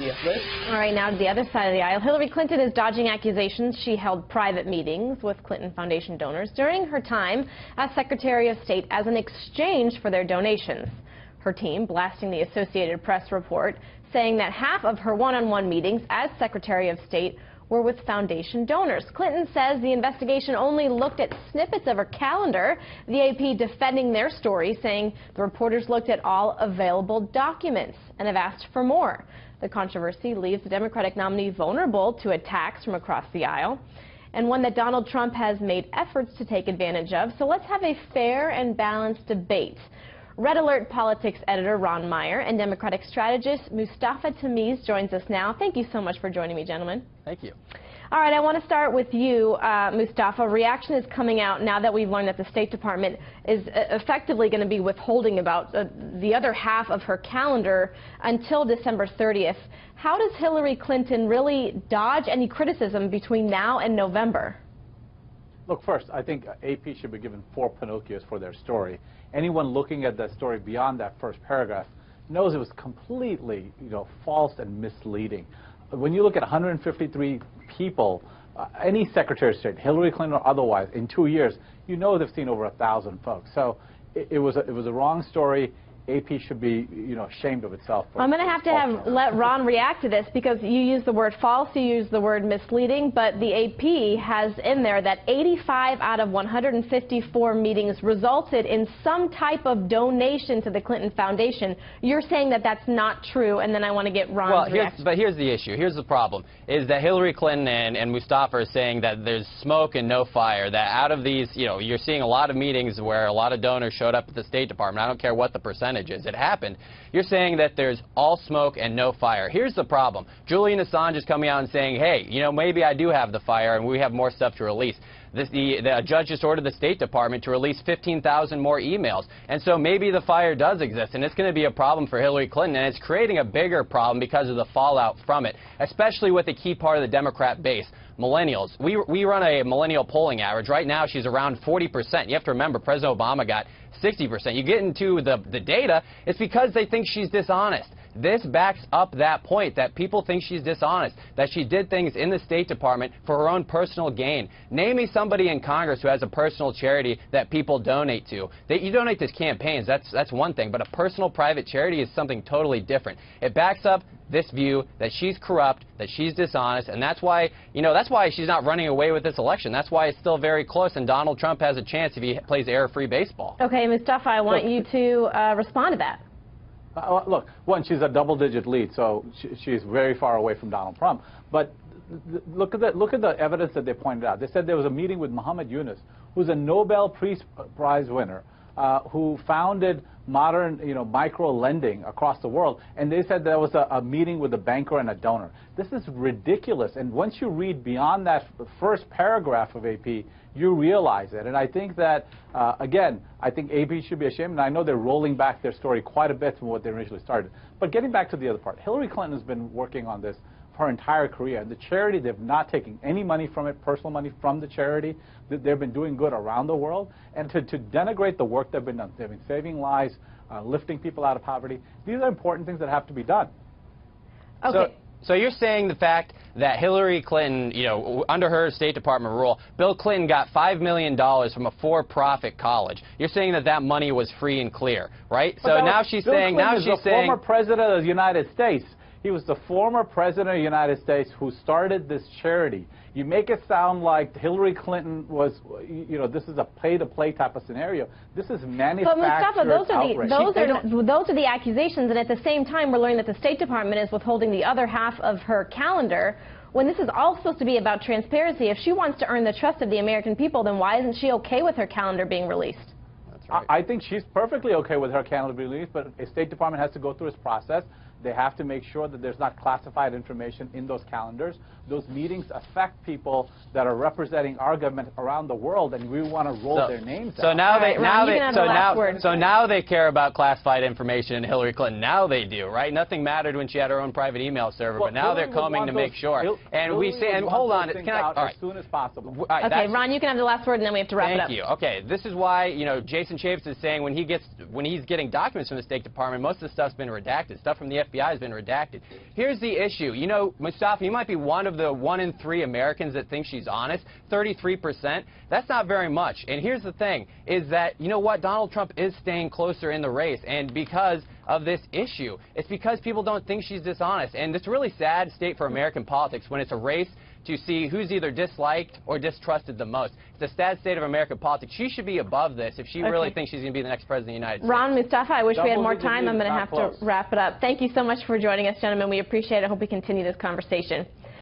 Yes, Liz? All right, now to the other side of the aisle. Hillary Clinton is dodging accusations she held private meetings with Clinton Foundation donors during her time as Secretary of State as an exchange for their donations. Her team blasting the Associated Press report, saying that half of her one-on-one meetings as Secretary of State were with foundation donors. Clinton says the investigation only looked at snippets of her calendar. The AP defending their story, saying the reporters looked at all available documents and have asked for more. The controversy leaves the Democratic nominee vulnerable to attacks from across the aisle, and one that Donald Trump has made efforts to take advantage of. So let's have a fair and balanced debate. Red Alert Politics editor Ron Meyer and Democratic strategist Mustafa Tamiz joins us now. Thank you so much for joining me, gentlemen. Thank you. All right, I want to start with you, Mustafa. Reaction is coming out now that we've learned that the State Department is effectively going to be withholding about the other half of her calendar until December 30th. How does Hillary Clinton really dodge any criticism between now and November? Look, first, I think AP should be given 4 Pinocchios for their story. Anyone looking at that story beyond that first paragraph knows it was completely, false and misleading. When you look at 153 people, any Secretary of State, Hillary Clinton or otherwise, in 2 years, they've seen over 1,000 folks. So it was a wrong story. AP should be, ashamed of itself. I'm going to have let Ron react to this because you use the word false, you use the word misleading, but the AP has in there that 85 out of 154 meetings resulted in some type of donation to the Clinton Foundation. You're saying that that's not true, and then I want to get Ron's reaction. But here's the issue. Here's the problem, is that Hillary Clinton and Mustafa are saying that there's smoke and no fire, that out of these, you're seeing a lot of meetings where a lot of donors showed up at the State Department. I don't care what the percentage is. It happened. You're saying that there's all smoke and no fire. Here's the problem. Julian Assange is coming out and saying, hey, maybe I do have the fire and we have more stuff to release. The judge just ordered the State Department to release 15,000 more emails. And so maybe the fire does exist, and it's going to be a problem for Hillary Clinton, and it's creating a bigger problem because of the fallout from it, especially with a key part of the Democrat base. Millennials. We run a millennial polling average. Right now, she's around 40%. You have to remember, President Obama got 60%. You get into the data, it's because they think she's dishonest. This backs up that point, that people think she's dishonest, that she did things in the State Department for her own personal gain. Name me somebody in Congress who has a personal charity that people donate to. You donate to campaigns, that's one thing, but a personal private charity is something totally different. It backs up this view that she's corrupt, that she's dishonest, and that's why, that's why she's not running away with this election. That's why it's still very close, and Donald Trump has a chance if he plays error-free baseball. Okay, Mustafa, I want you to respond to that. Look, one, she's a double-digit lead, so she's very far away from Donald Trump. But look at the evidence that they pointed out. They said there was a meeting with Muhammad Yunus, who's a Nobel Prize winner, who founded modern, micro-lending across the world, and they said there was a meeting with a banker and a donor. This is ridiculous, and once you read beyond that first paragraph of AP, you realize it. And I think that, again, I think AP should be ashamed, and I know they're rolling back their story quite a bit from what they initially started. But getting back to the other part, Hillary Clinton has been working on this her entire career. The charity, they've not taken any money from it, personal money from the charity. They've been doing good around the world. And to denigrate the work they've been saving lives, lifting people out of poverty. These are important things that have to be done. Okay. So you're saying the fact that Hillary Clinton, under her State Department rule, Bill Clinton got $5 million from a for-profit college. You're saying that that money was free and clear, right? So now she's saying, former president of the United States. He was the former president of the United States who started this charity. You make it sound like Hillary Clinton was, this is a pay-to-play type of scenario. This is manufactured outrage. Those are the accusations, and at the same time, we're learning that the State Department is withholding the other half of her calendar. When this is all supposed to be about transparency, if she wants to earn the trust of the American people, then why isn't she okay with her calendar being released? That's right. I think she's perfectly okay with her calendar being released, but a State Department has to go through its process. They have to make sure that there's not classified information in those calendars. Those meetings affect people that are representing our government around the world, and we want to roll their names out. So now they care about classified information in Hillary Clinton. Now they do, right? Nothing mattered when she had her own private email server, but now they're coming to make sure. And we say, and hold on, can I, as soon as possible. Okay, Ron, you can have the last word, and then we have to wrap it up. Thank you. Okay, this is why Jason Chaffetz is saying when he's getting documents from the State Department, most of the stuff's been redacted. Stuff from the FBI has been redacted. Here's the issue. You know, Mustafa, you might be one of the 1 in 3 Americans that think she's honest. 33%. That's not very much. And here's the thing, is that, you know what, Donald Trump is staying closer in the race, and because of this issue. It's because people don't think she's dishonest. And it's a really sad state for American politics when it's a race to see who's either disliked or distrusted the most. It's a sad state of American politics. She should be above this if she really thinks she's going to be the next president of the United States. Ron, Mustafa, I wish we had more time. I'm going to have to close. wrap it up. Thank you so much for joining us, gentlemen. We appreciate it. I hope we continue this conversation.